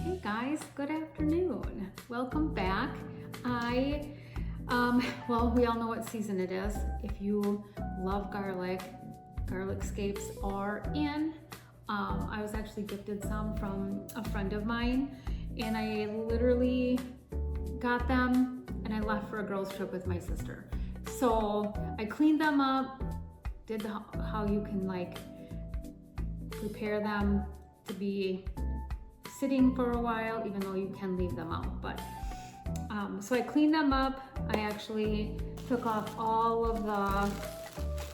Hey guys, good afternoon. Welcome back. Well, we all know what season it is. If you love garlic scapes are in. I was actually gifted some from a friend of mine, and I literally got them and I left for a girls trip with my sister. So I cleaned them up, did how you can like prepare them to be sitting for a while, even though you can leave them out. But so I cleaned them up. I actually took off all of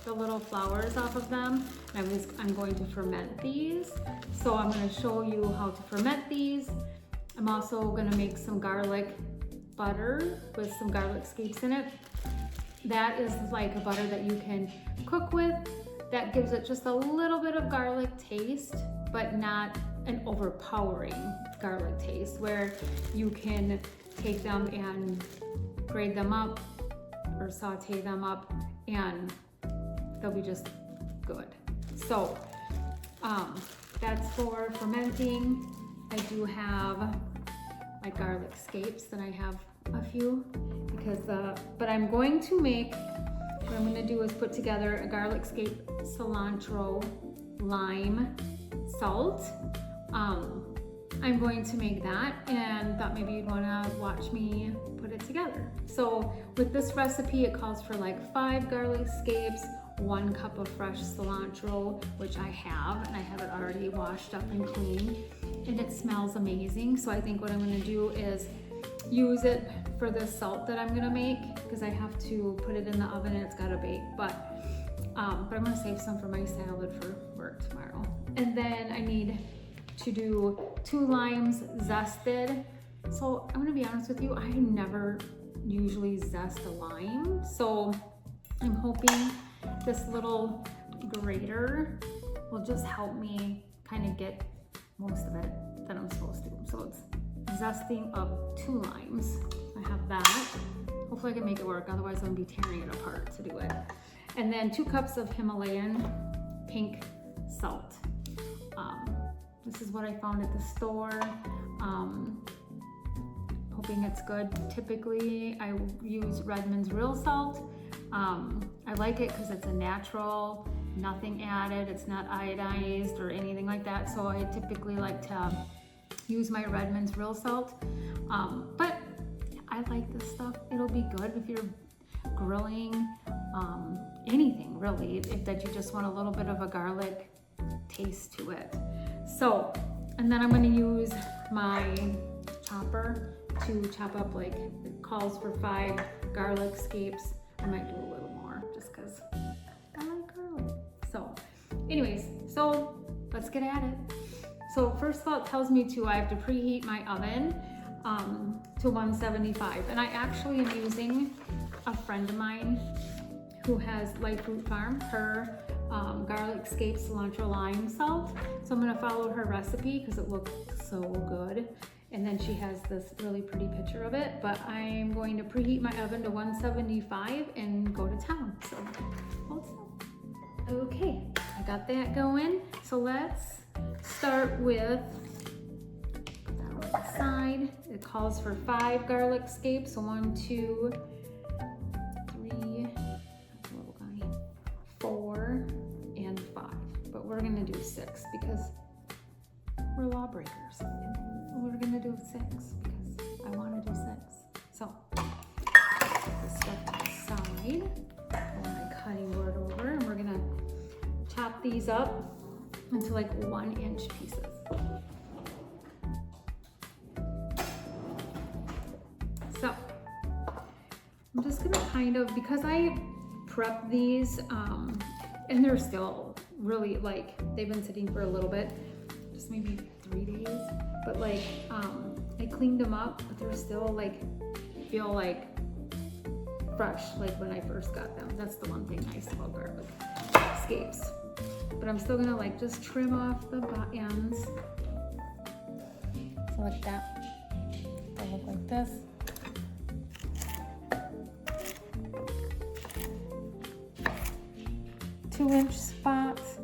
the little flowers off of them. And I'm going to ferment these. So I'm going to show you how to ferment these. I'm also going to make some garlic butter with some garlic scapes in it. That is like a butter that you can cook with. That gives it just a little bit of garlic taste, but not an overpowering garlic taste, where you can take them and grate them up or saute them up and they'll be just good. So that's for fermenting. I do have my garlic scapes that I have a few because but I'm going to make, what I'm going to do is put together a garlic scape, cilantro, lime, salt. I'm going to make that and thought maybe you'd want to watch me put it together. So with this recipe, it calls for like 5 garlic scapes, 1 cup of fresh cilantro, which I have, and I have it already washed up and clean, and it smells amazing. So I think what I'm going to do is use it for the salt that I'm going to make, because I have to put it in the oven and it's got to bake. But I'm going to save some for my salad for work tomorrow. And then I need to do 2 limes zested. So I'm gonna be honest with you, I never usually zest a lime. So I'm hoping this little grater will just help me kind of get most of it that I'm supposed to. So it's zesting of 2 limes. I have that. Hopefully I can make it work, otherwise I'm gonna be tearing it apart to do it. And then 2 cups of Himalayan pink salt. This is what I found at the store. Hoping it's good. Typically, I use Redmond's real salt. I like it because it's a natural, nothing added. It's not iodized or anything like that. So I typically like to use my Redmond's real salt. But I like this stuff. It'll be good if you're grilling anything really, if that you just want a little bit of a garlic taste to it. So, and then I'm going to use my chopper to chop up, like it calls for 5 garlic scapes. I might do a little more just because I like garlic. So anyways, so let's get at it. So first of all, it tells me I have to preheat my oven to 175. And I actually am using a friend of mine who has Light Fruit Farm, her garlic scape cilantro lime salt. So I'm gonna follow her recipe because it looks so good. And then she has this really pretty picture of it, but I'm going to preheat my oven to 175 and go to town. So hold still. Okay, I got that going. So let's start with, put that on the side. It calls for 5 garlic scapes. So 1, 2, 3, 4, and 5. But we're gonna do 6 because we're lawbreakers. We're gonna do 6 because I wanna do 6. So, put this stuff to the side. Pull my cutting board over, and we're gonna chop these up into like 1-inch pieces. So, I'm just gonna kind of, because I prep these, and they're still really like, they've been sitting for a little bit, just maybe 3 days, but like, I cleaned them up, but they're still like, feel like fresh, like when I first got them. That's the one thing nice about garlic scapes. But I'm still gonna like just trim off the ends. So like that, they'll look like this. Two-inch spots,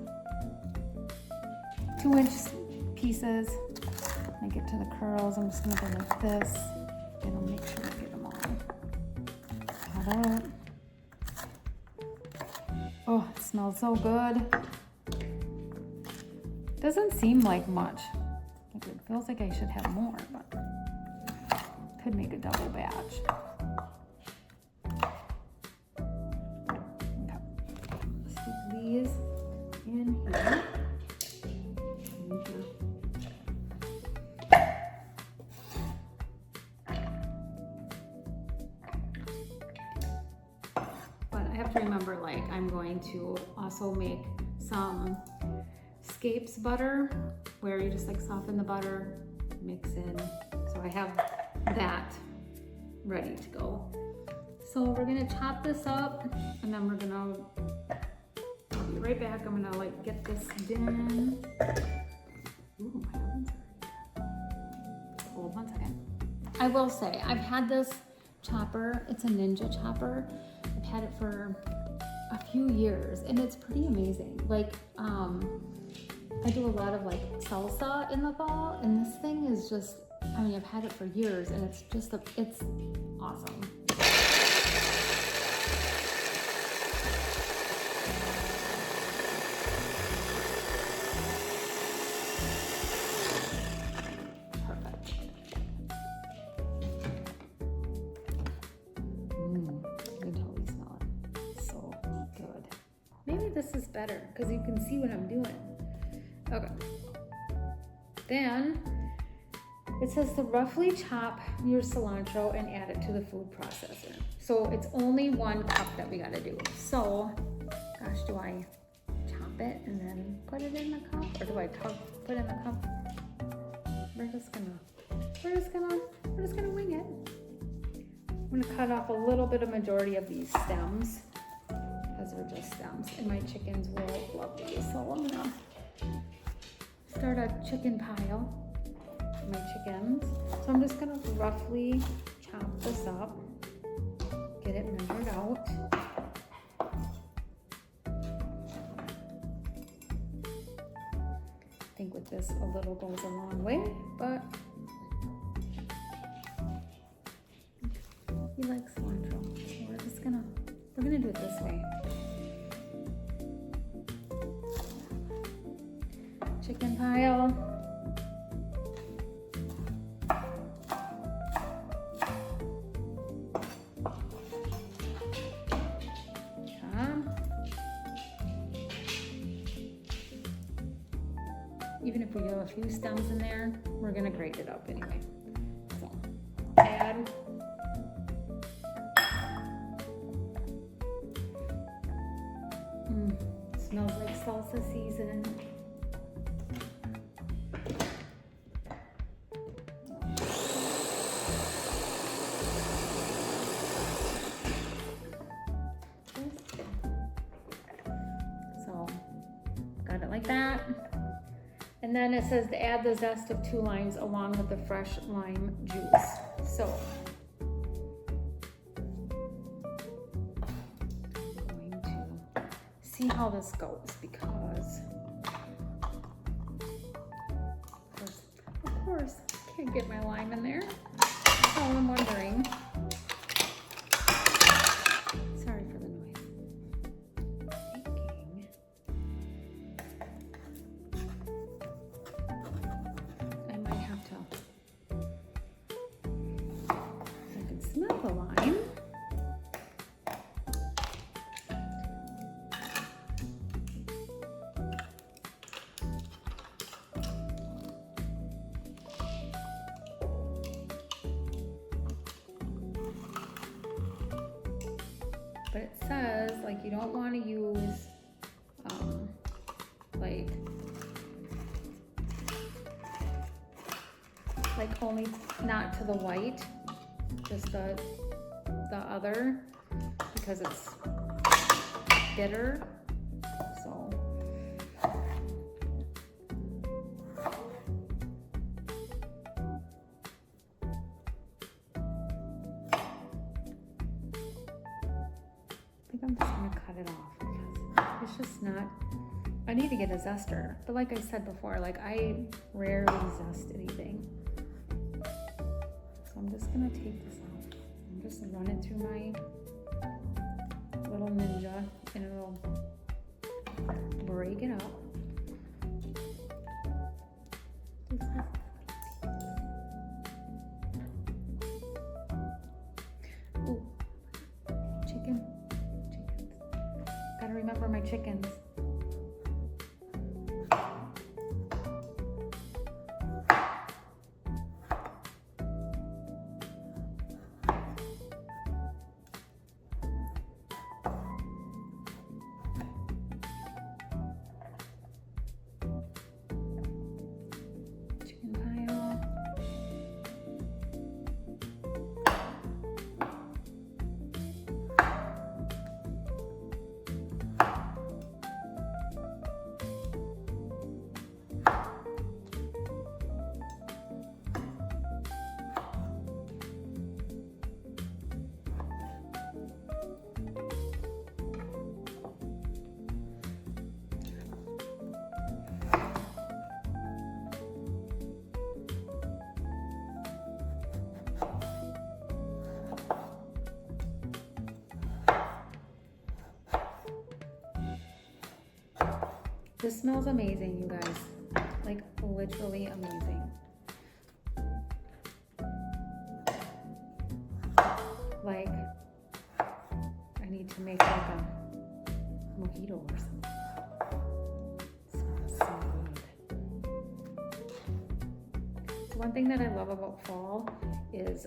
2-inch pieces. I get to the curls, I'm just gonna go like this. And I'll make sure I get them all cut out. Oh, it smells so good. Doesn't seem like much. It feels like I should have more, but could make a double batch. Okay. Stick these in here. Remember, like, I'm going to also make some Scapes butter where you just like soften the butter, mix in. So I have that ready to go. So we're gonna chop this up and then we're gonna, I'll be right back. I'm gonna like get this done. Ooh, my oven's already. Hold 1 second. I will say, I've had this chopper, it's a Ninja chopper. I've had it for a few years and it's pretty amazing. Like, I do a lot of like salsa in the fall and this thing is just, I mean, I've had it for years and it's just, it's awesome. Perfect. You can totally smell it. So good. Maybe this is better because you can see what I'm doing. Okay. Then it says to roughly chop your cilantro and add it to the food processor. So it's only 1 cup that we gotta do. So, gosh, do I chop it and then put it in the cup? Or do I put it in the cup? We're just gonna wing it. I'm gonna cut off a little bit of majority of these stems because they're just stems and my chickens will love these. So I'm gonna start a chicken pile for my chickens. So I'm just gonna roughly chop this up, get it measured out. I think with this a little goes a long way, but he likes cilantro, so we're gonna do it this way. Chicken pile. Even if we have a few stems in there, we're gonna grate it up anyway. So add. Smells like salsa season. So got it like that. And then it says to add the zest of 2 limes along with the fresh lime juice. So I'm going to see how this goes because of course, can't get my lime in there. That's all I'm wondering. Sorry for the noise. I might have to. I can smell the lime. But it says like you don't want to use like only not to the white, just the other, because it's bitter. So I think I'm just gonna cut it off because it's just not I need to get a zester, but like I said before, like I rarely zest anything. So I'm just gonna take this out. I'm just gonna run it through my little Ninja and it'll break it out. Ooh, chickens. Gotta remember my chickens. This smells amazing, you guys. Like literally amazing. Like I need to make like a mojito or something. It smells so good. So one thing that I love about fall is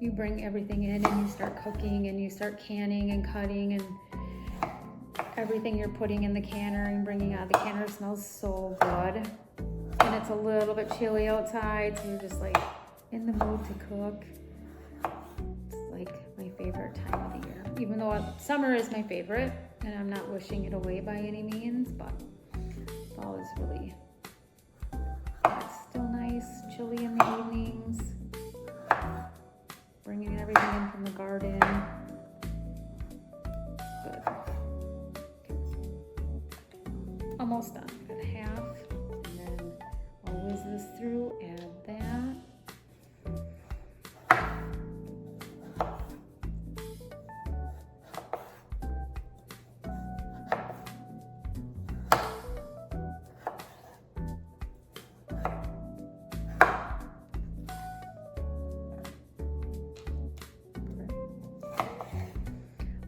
you bring everything in and you start cooking and you start canning and cutting and everything you're putting in the canner and bringing out of the canner smells so good. And it's a little bit chilly outside, so you're just like in the mood to cook. It's like my favorite time of the year. Even though summer is my favorite, and I'm not wishing it away by any means, but fall is really, it's still nice, chilly in the evenings. Bringing everything in from the garden. Good. Almost done. Got half, and then I'll whiz this through, add that.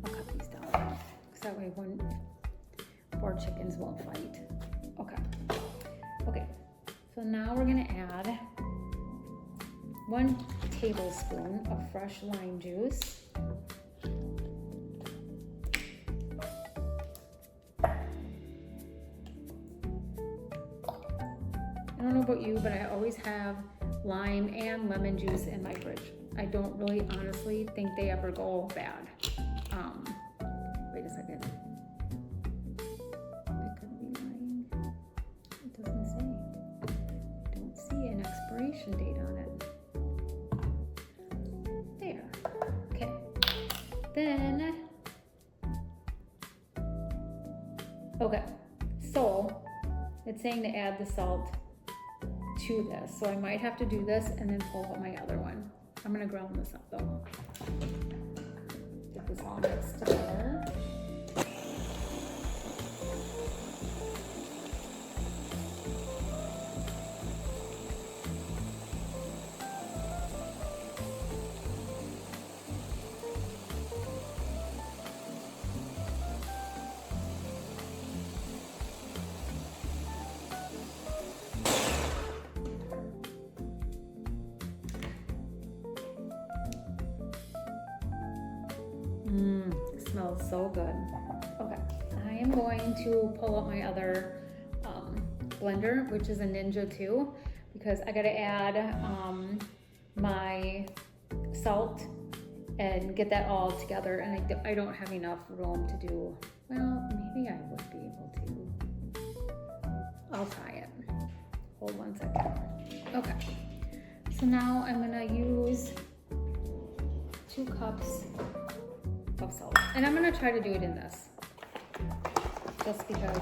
I'll cut these down, because that way four chickens won't fight. Okay, so now we're gonna add 1 tablespoon of fresh lime juice. I don't know about you, but I always have lime and lemon juice in my fridge. I don't really honestly think they ever go bad. Wait a second. It could be lying. It doesn't say. I don't see an expiration date on it. There. Okay. Then, okay. So, it's saying to add the salt to this. So I might have to do this and then pull out my other one. I'm gonna ground this up though. Get this all mixed together. Smells so good. Okay, I am going to pull out my other blender, which is a Ninja 2, because I gotta add my salt and get that all together, and I don't have enough room to do, well, maybe I would be able to. I'll try it. Hold one second. Okay, so now I'm gonna use 2 cups of salt. And I'm gonna try to do it in this. just because.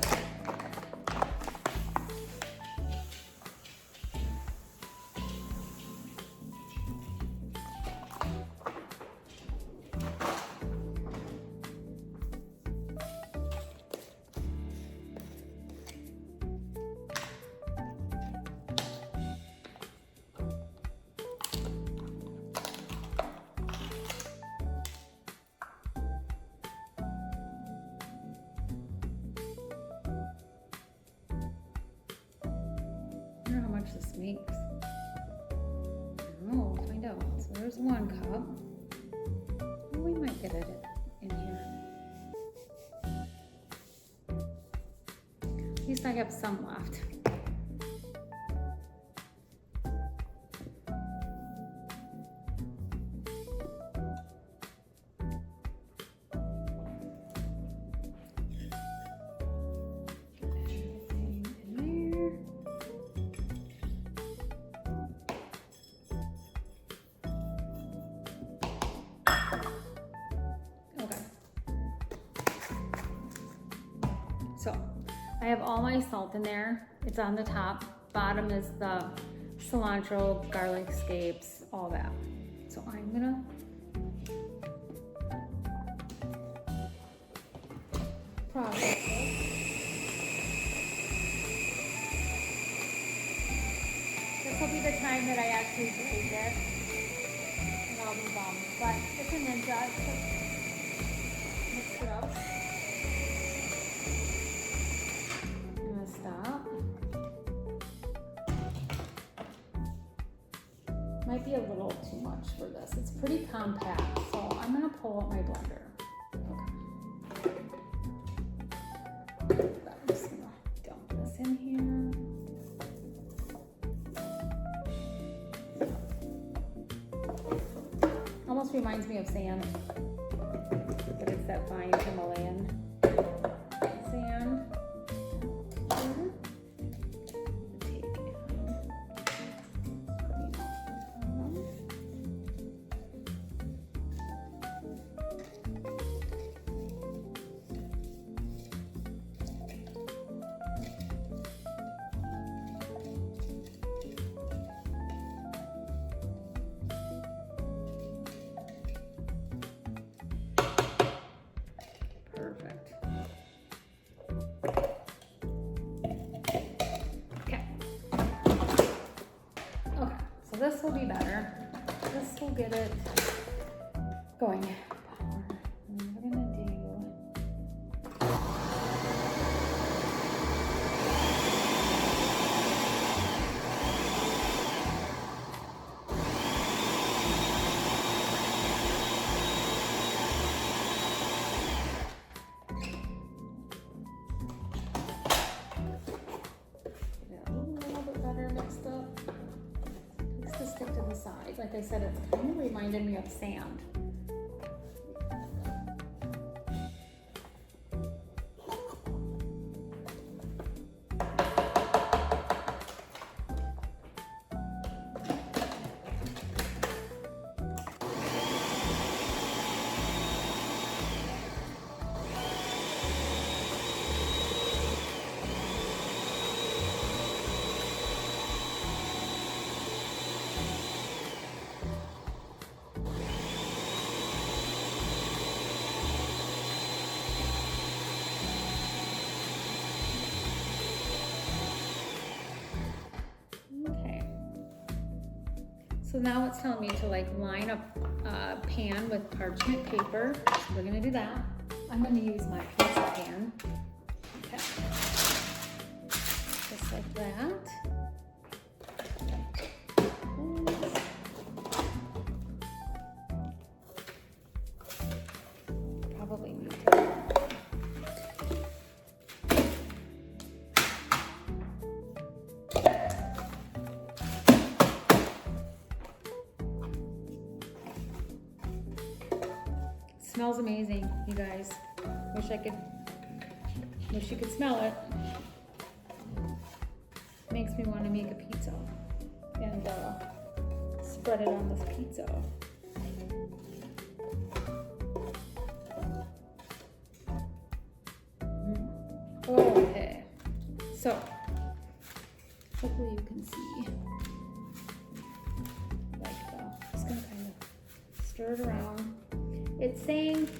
I wonder how much this makes. Oh, we'll find out. So there's 1 cup. Oh, we might get it in here. At least I have some left. So I have all my salt in there. It's on the top. Bottom is the cilantro, garlic, scapes, all that. So I'm gonna process it. This will be the time that I actually grate it. And I'll be bummed. But it's a ninja. It's just mix it up. Might be a little too much for this. It's pretty compact, so I'm gonna pull out my blender. Okay. I'm just gonna dump this in here. Almost reminds me of sand, but it's that fine Himalayan sand. Perfect. Okay. Okay, so this will be better. This will get it going. And we're gonna do like I said, it's kind of reminded me of sand. So now it's telling me to like line up a pan with parchment paper. So we're gonna do that. I'm gonna use my pizza pan. Okay. Just like that. Probably need to. Smells amazing, you guys. Wish you could smell it. Makes me want to make a pizza and spread it on this pizza. So hopefully you can see. Just gonna kind of stir it around. It's saying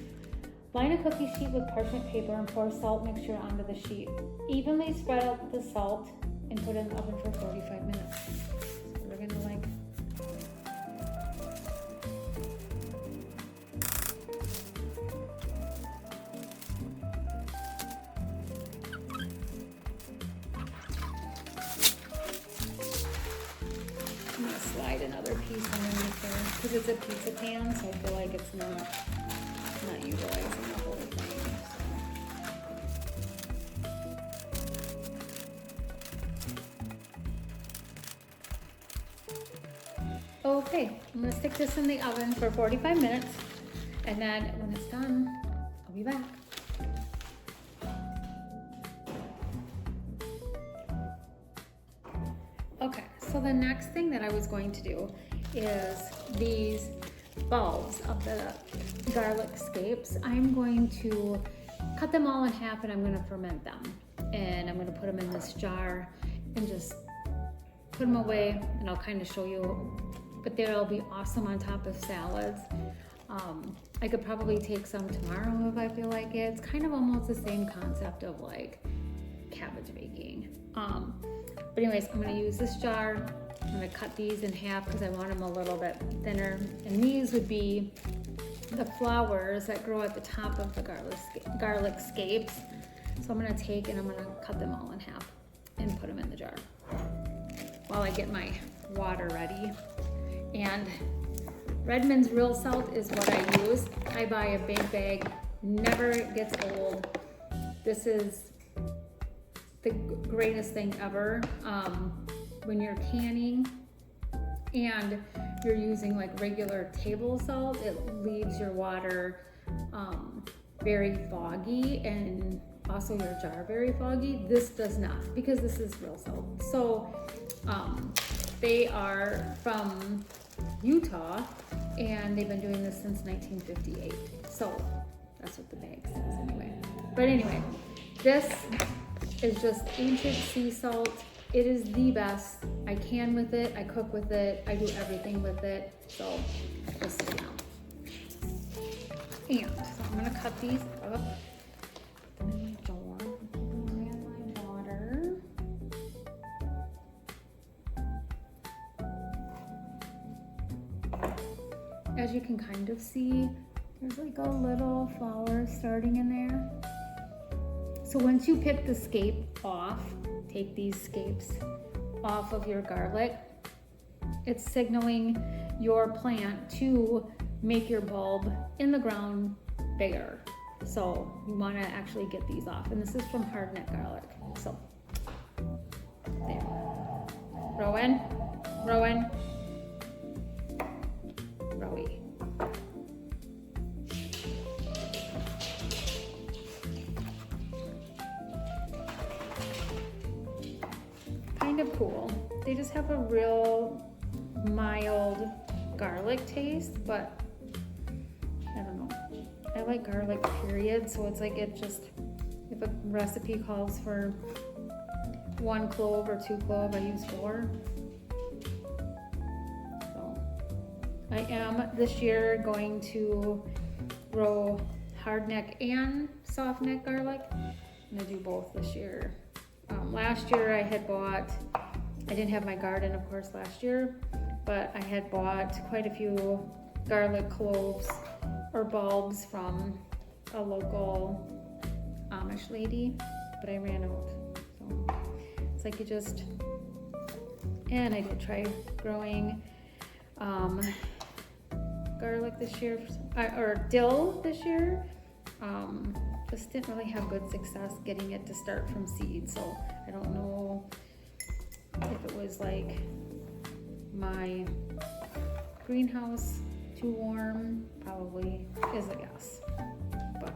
line a cookie sheet with parchment paper and pour salt mixture onto the sheet. Evenly spread out the salt and put it in the oven for 45 minutes. So we're gonna like I'm gonna slide another piece underneath there because it's a pizza pan, so I feel like it's not utilizing the whole thing. So. Okay, I'm gonna stick this in the oven for 45 minutes, and then when it's done, I'll be back. Okay, so the next thing that I was going to do is these bulbs of the garlic scapes. I'm going to cut them all in half and I'm going to ferment them. And I'm going to put them in this jar and just put them away, and I'll kind of show you. But they'll be awesome on top of salads. I could probably take some tomorrow if I feel like it. It's kind of almost the same concept of like cabbage baking. But anyways, I'm going to use this jar. I'm going to cut these in half because I want them a little bit thinner. And these would be the flowers that grow at the top of the garlic scapes. So I'm going to take and I'm going to cut them all in half and put them in the jar while I get my water ready. And Redmond's real salt is what I use. I buy a big bag, never gets old. This is the greatest thing ever. When you're canning and you're using like regular table salt, it leaves your water very foggy and also your jar very foggy. This does not, because this is real salt. So they are from Utah and they've been doing this since 1958. So that's what the bag says anyway. But anyway, this is just ancient sea salt. It is the best. I can with it, I cook with it, I do everything with it. So just so you know. And so I'm gonna cut these up. Put them in my jar. Add my water. As you can kind of see, there's like a little flower starting in there. So once you pick the scape off, take these scapes off of your garlic, it's signaling your plant to make your bulb in the ground bigger. So you want to actually get these off. And this is from hardneck garlic. So there. Rowan, Rowan, Rowie. Kind of cool. They just have a real mild garlic taste, but I don't know. I like garlic period, so it's like it just, if a recipe calls for 1 clove or 2 clove, I use 4. So I am this year going to grow hardneck and softneck garlic. I'm gonna do both this year. Last year I had bought, I didn't have my garden of course last year, but I had bought quite a few garlic cloves or bulbs from a local Amish lady, but I ran out. So it's like you just, and I did try growing garlic this year, or dill this year. Just didn't really have good success getting it to start from seed, so I don't know if it was like my greenhouse too warm, probably is a guess, but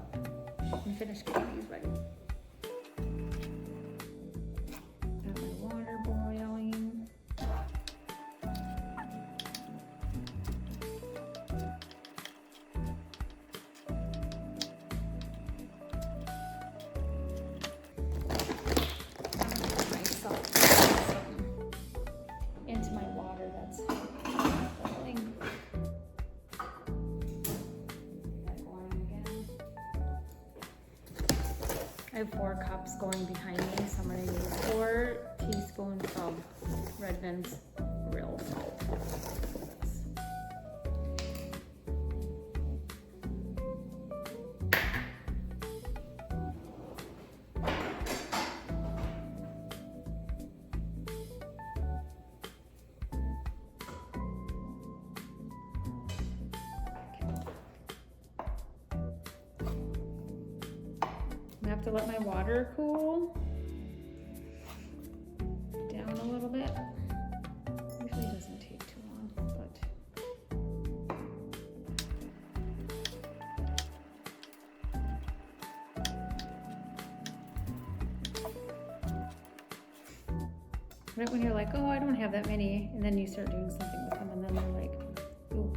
I'm finished getting these ready. Got my water boiling. have 4 cups going behind me, so I'm gonna use 4 teaspoons of Redmond's real salt. I have to let my water cool down a little bit. Usually doesn't take too long, but right when you're like, oh, I don't have that many, and then you start doing something with them, and then they're like, ooh.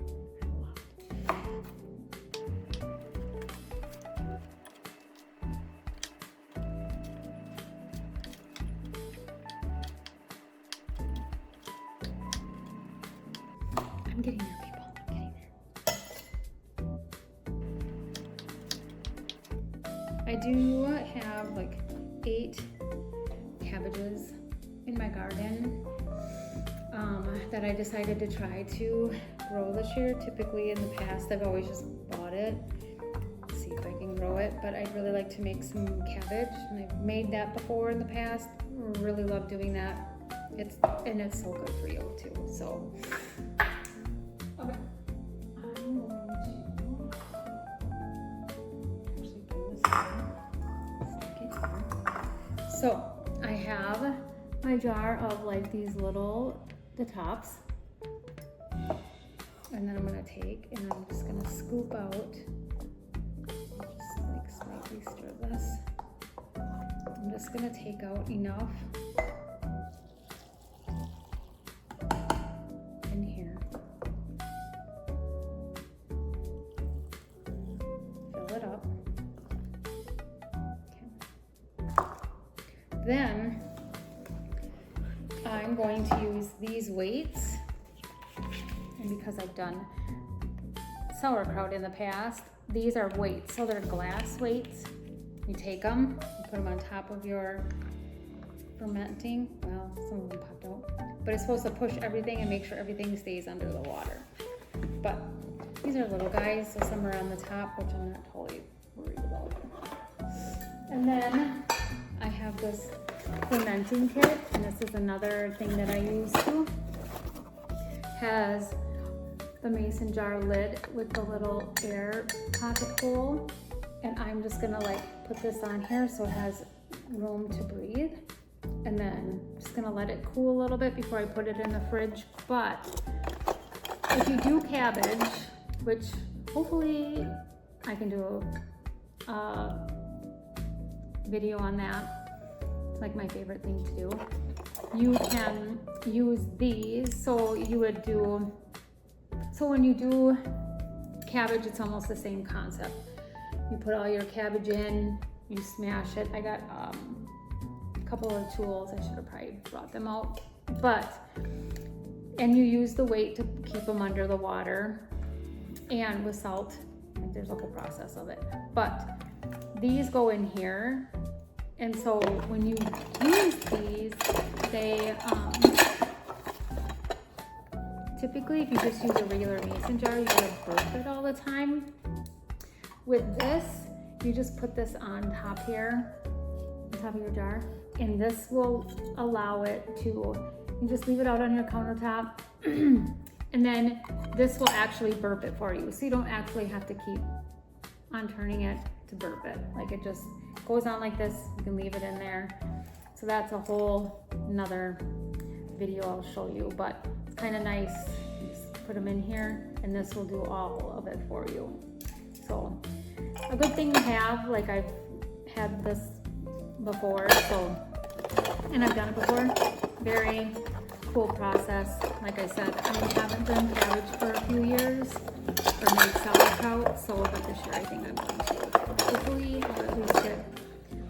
I'm getting there, people. I'm getting there. I do have like 8 cabbages in my garden that I decided to try to grow this year. Typically in the past, I've always just bought it. See if I can grow it, but I'd really like to make some cabbage, and I've made that before in the past. Really love doing that. It's so good for you too. So. Okay. So I have my jar of like these the tops, and then I'm gonna take and I'm just gonna scoop out, just like slightly stir this. I'm just gonna take out enough in here. Fill it up. Okay. Then I'm going to use these weights, and because I've done sauerkraut in the past, these are weights, so they're glass weights. You take them, you put them on top of your fermenting, well, some of them popped out, but it's supposed to push everything and make sure everything stays under the water. But these are little guys, so some are on the top, which I'm not totally worried about. And then I have this fermenting kit, and this is another thing that I use too. Has the mason jar lid with the little air pocket hole, and I'm just gonna like put this on here so it has room to breathe, and then just gonna let it cool a little bit before I put it in the fridge. But if you do cabbage, which hopefully I can do a video on that, it's like my favorite thing to do. You can use these, so you would do, so when you do cabbage, it's almost the same concept. You put all your cabbage in, you smash it. I got a couple of tools, I should have probably brought them out, and you use the weight to keep them under the water, and with salt, like there's a whole process of it. But these go in here, and so when you use these, they typically if you just use a regular mason jar, you gotta burp it all the time. With this, you just put this on top here, on top of your jar, and this will allow it to, you just leave it out on your countertop, and then this will actually burp it for you. So you don't actually have to keep on turning it to burp it. Like it just goes on like this, you can leave it in there. So that's a whole another video I'll show you, but it's kind of nice. You just put them in here, and this will do all of it for you. So a good thing to have, like I've had this before, so, and I've done it before. Very cool process. Like I said, I haven't done cabbage for a few years, or made sauerkraut, so but this year I think I'm going to. Hopefully I'll at least get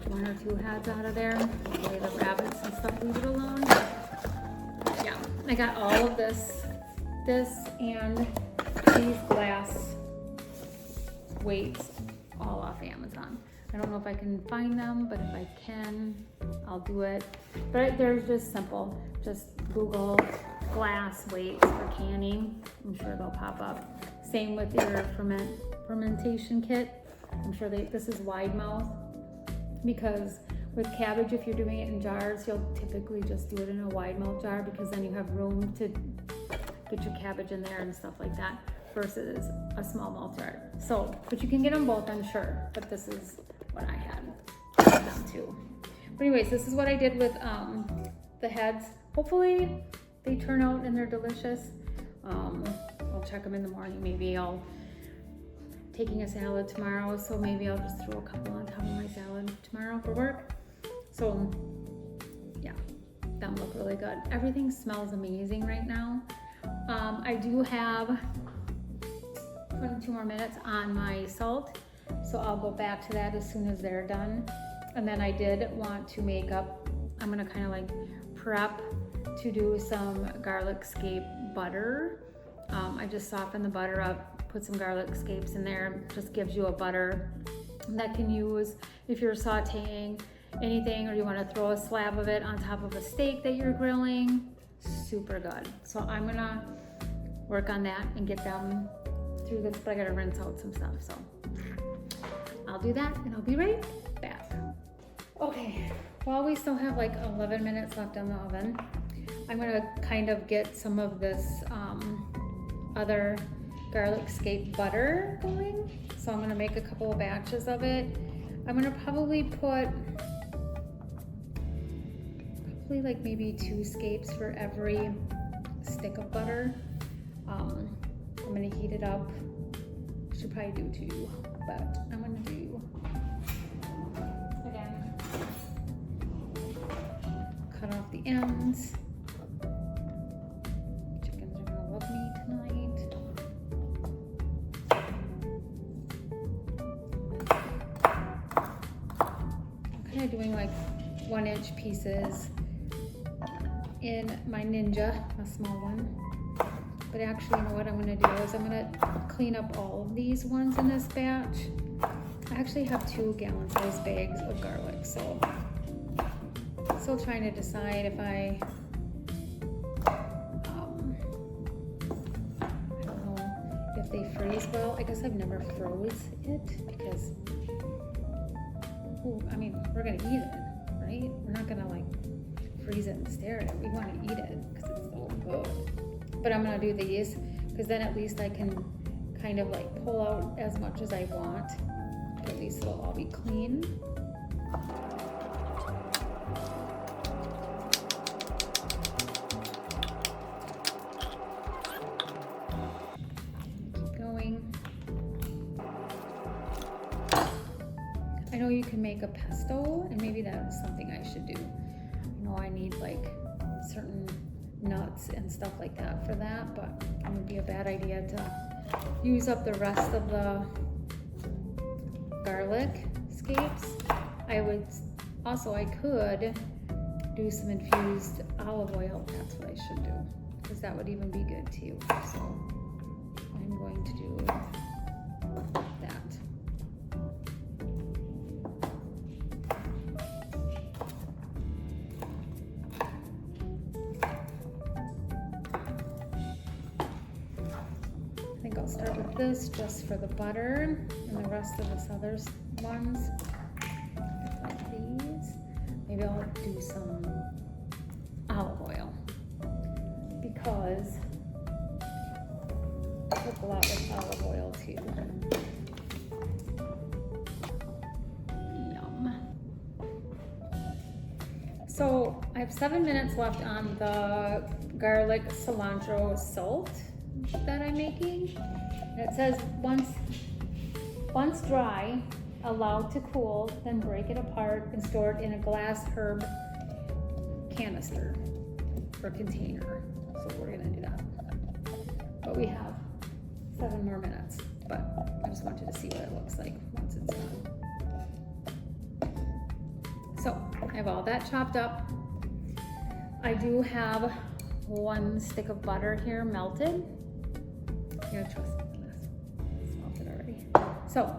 1 or 2 heads out of there. Hopefully the rabbits and stuff leave it alone. But yeah, I got all of this and these glass weights all off Amazon. I don't know if I can find them, but if I can, I'll do it. But they're just simple. Just Google glass weights for canning. I'm sure they'll pop up. Same with your fermentation kit. I'm sure this is wide mouth, because with cabbage, if you're doing it in jars, you'll typically just do it in a wide mouth jar, because then you have room to get your cabbage in there and stuff like that, versus a small mouth jar. So, but you can get them both, I'm sure, but this is what I had them too. But anyways, this is what I did with the heads. Hopefully they turn out and they're delicious. I'll check them in the morning. Maybe I'll taking a salad tomorrow, so maybe I'll just throw a couple on top of my salad tomorrow for work. So yeah, them look really good. Everything smells amazing right now. I do have 22 more minutes on my salt, so I'll go back to that as soon as they're done. And then I did want to make up, I'm gonna kind of like prep to do some garlic scape butter. I just softened the butter up, put some garlic scapes in there. Just gives you a butter that can use if you're sauteing anything, or you want to throw a slab of it on top of a steak that you're grilling. Super good. So I'm gonna work on that and get them through this, but I gotta rinse out some stuff. So I'll do that and I'll be right back. Okay, while we still have like 11 minutes left in the oven, I'm gonna kind of get some of this other garlic scape butter going. So I'm gonna make a couple of batches of it. I'm gonna probably put like maybe 2 scapes for every stick of butter. I'm gonna heat it up. Should probably do 2, but I'm gonna do, again, cut off the ends. Chickens are gonna love me tonight. I'm kind of doing like 1-inch pieces in my Ninja, a small one. But actually, you know what I'm gonna do is I'm gonna clean up all of these ones in this batch. I actually have 2 gallon-sized bags of garlic, so I'm still trying to decide if I don't know if they freeze well. I guess I've never froze it because, I mean, we're gonna eat it, right? We're not gonna like freeze it and stare at it. We want to eat it because it's so good. But I'm gonna do these because then at least I can kind of like pull out as much as I want. But at least it'll all be clean. Keep going. I know you can make a pesto, and maybe that's something I should do. I know I need like certain nuts and stuff like that for that, but it would be a bad idea to use up the rest of the garlic scapes. I could do some infused olive oil. That's what I should do, because that would even be good too. So I'm going to do that. I'll start with this just for the butter, and the rest of this other ones, like these. Maybe I'll do some olive oil because I cook a lot with olive oil too. Yum. So I have 7 minutes left on the garlic cilantro salt that I'm making. And it says once dry, allow to cool, then break it apart and store it in a glass herb canister or container. So we're gonna do that. But we have 7 more minutes, but I just wanted to see what it looks like once it's done. So I have all that chopped up. I do have 1 stick of butter here melted. You're gonna trust me on this. It's melted already. So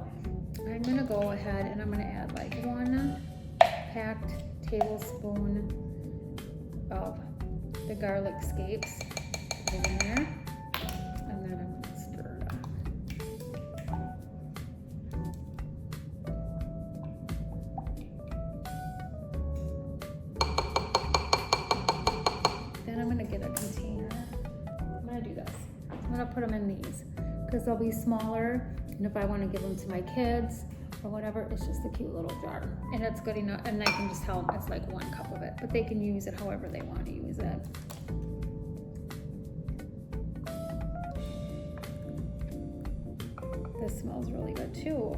I'm gonna go ahead and I'm gonna add like 1 packed tablespoon of the garlic scapes in there. And then I'm gonna stir it up. Then I'm gonna get a container. I'm gonna do this. I'm gonna put them in these because they'll be smaller. And if I want to give them to my kids or whatever, it's just a cute little jar. And it's good enough, and I can just tell them it's like 1 cup of it, but they can use it however they want to use it. This smells really good too.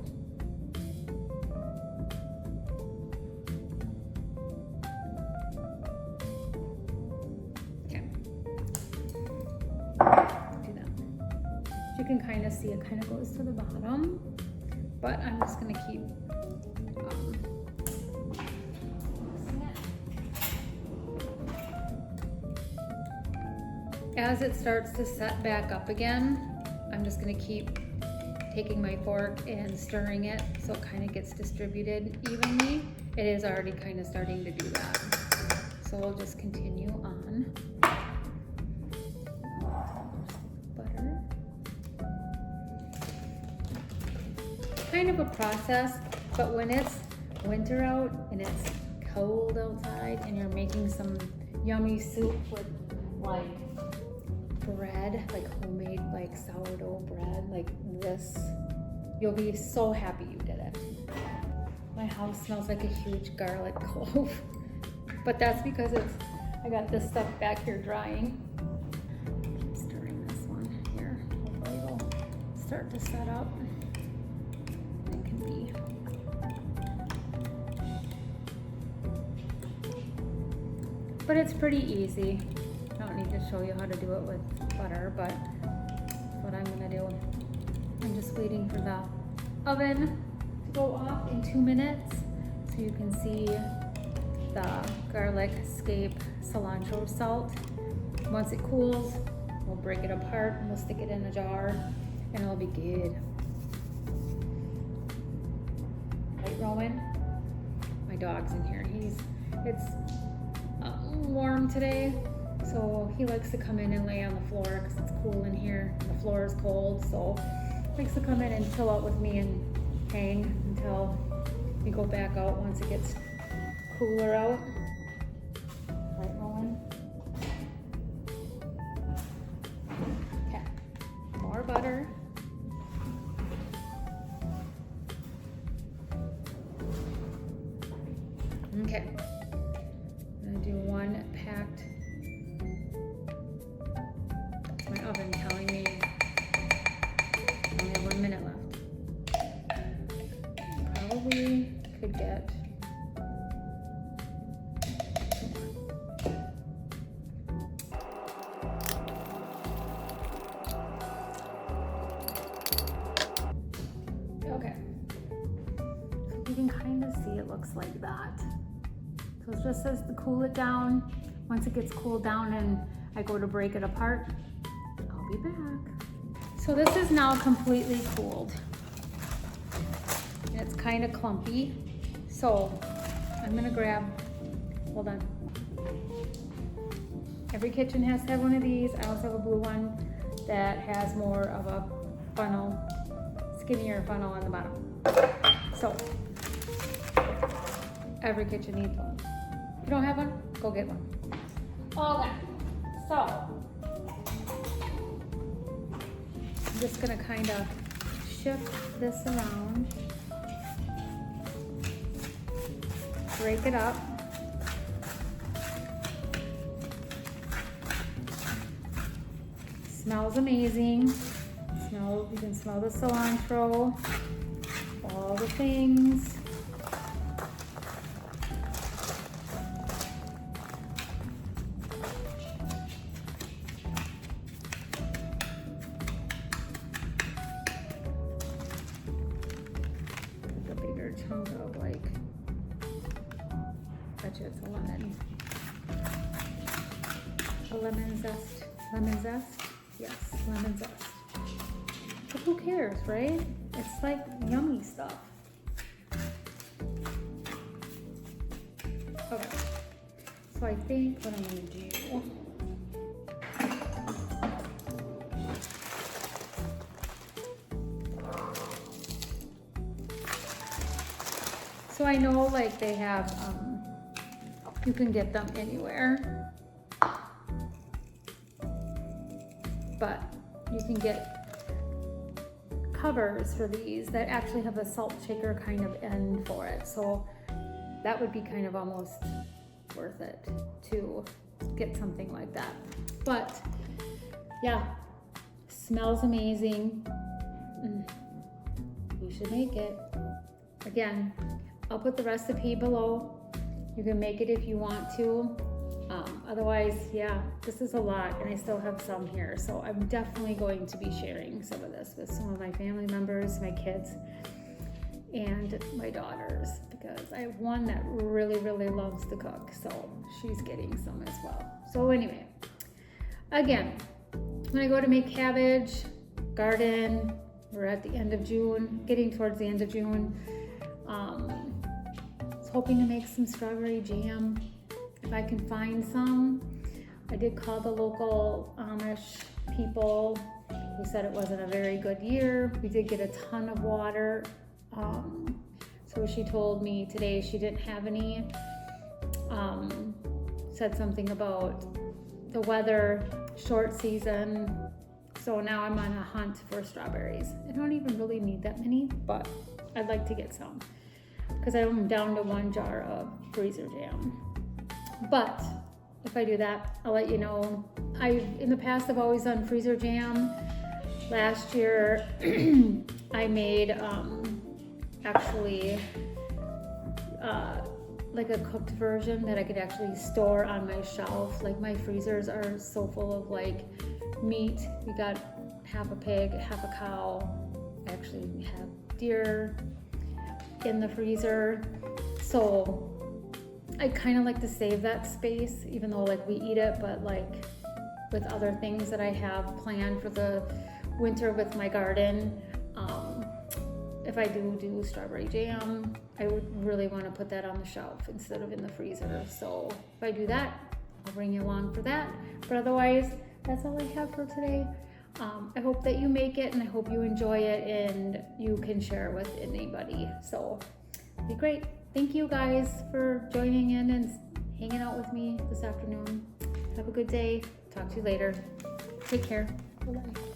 Okay. Do that. You can kind of see it kind of goes to the bottom, but I'm just going to keep mixing it. As it starts to set back up again, I'm just going to keep taking my fork and stirring it so it kind of gets distributed evenly. It is already kind of starting to do that. So we'll just continue on. Butter. Kind of a process, but when it's winter out and it's cold outside and you're making some yummy soup with like bread, like homemade like sourdough bread like this, you'll be so happy you did it. My house smells like a huge garlic clove, but that's because I got this stuff back here drying. Keep stirring this one here. Hopefully it'll start to set up. It can be. But it's pretty easy. I don't need to show you how to do it with butter, but that's what I'm gonna do. I'm just waiting for the oven to go off in 2 minutes so you can see the garlic, scape, cilantro salt. Once it cools, we'll break it apart and we'll stick it in a jar and it'll be good. Right, Rowan? My dog's in here. It's warm today, so he likes to come in and lay on the floor because it's cool in here. The floor is cold, so he likes to come in and chill out with me and hang until we go back out once it gets cooler out. Right, Rowan? Okay, more butter. Okay, I'm gonna do 1 packed. That's my oven telling me I only have 1 minute left. Probably could get okay. You can kind of see it looks like that. So it just says to cool it down. Once it gets cooled down and I go to break it apart, I'll be back. So this is now completely cooled. And it's kind of clumpy. So I'm gonna grab, hold on. Every kitchen has to have one of these. I also have a blue one that has more of a funnel, skinnier funnel on the bottom. So every kitchen needs one. If you don't have one, go get one. Okay, so I'm just gonna kind of shift this around, break it up. Smells amazing. You can smell the cilantro, all the things. Chunk of like, bet you it's a lemon. A lemon zest. Lemon zest? Yes, lemon zest. But who cares, right? It's like yummy stuff. So I think what I'm gonna do, so I know like they have, you can get them anywhere, but you can get covers for these that actually have a salt shaker kind of end for it. So that would be kind of almost worth it to get something like that. But yeah, smells amazing. You should make it. Again, I'll put the recipe below. You can make it if you want to. Otherwise, yeah, this is a lot and I still have some here. So I'm definitely going to be sharing some of this with some of my family members, my kids, and my daughters, because I have one that really, really loves to cook. So she's getting some as well. So anyway, again, when I go to make cabbage, garden, we're at the end of June, getting towards the end of June. I was hoping to make some strawberry jam if I can find some. I did call the local Amish people who said it wasn't a very good year. We did get a ton of water. So she told me today she didn't have any. Said something about the weather, short season. So now I'm on a hunt for strawberries. I don't even really need that many, but I'd like to get some because I'm down to 1 jar of freezer jam. But if I do that, I'll let you know. In the past, I've always done freezer jam. Last year, I made actually like a cooked version that I could actually store on my shelf. Like my freezers are so full of like meat. We got half a pig, half a cow. Actually, we have deer in the freezer. So I kind of like to save that space, even though like we eat it, but like with other things that I have planned for the winter with my garden. If I do strawberry jam, I would really want to put that on the shelf instead of in the freezer. So if I do that, I'll bring you along for that. But otherwise, that's all I have for today. I hope that you make it and I hope you enjoy it and you can share it with anybody. So it'd be great. Thank you guys for joining in and hanging out with me this afternoon. Have a good day. Talk to you later. Take care. Bye-bye.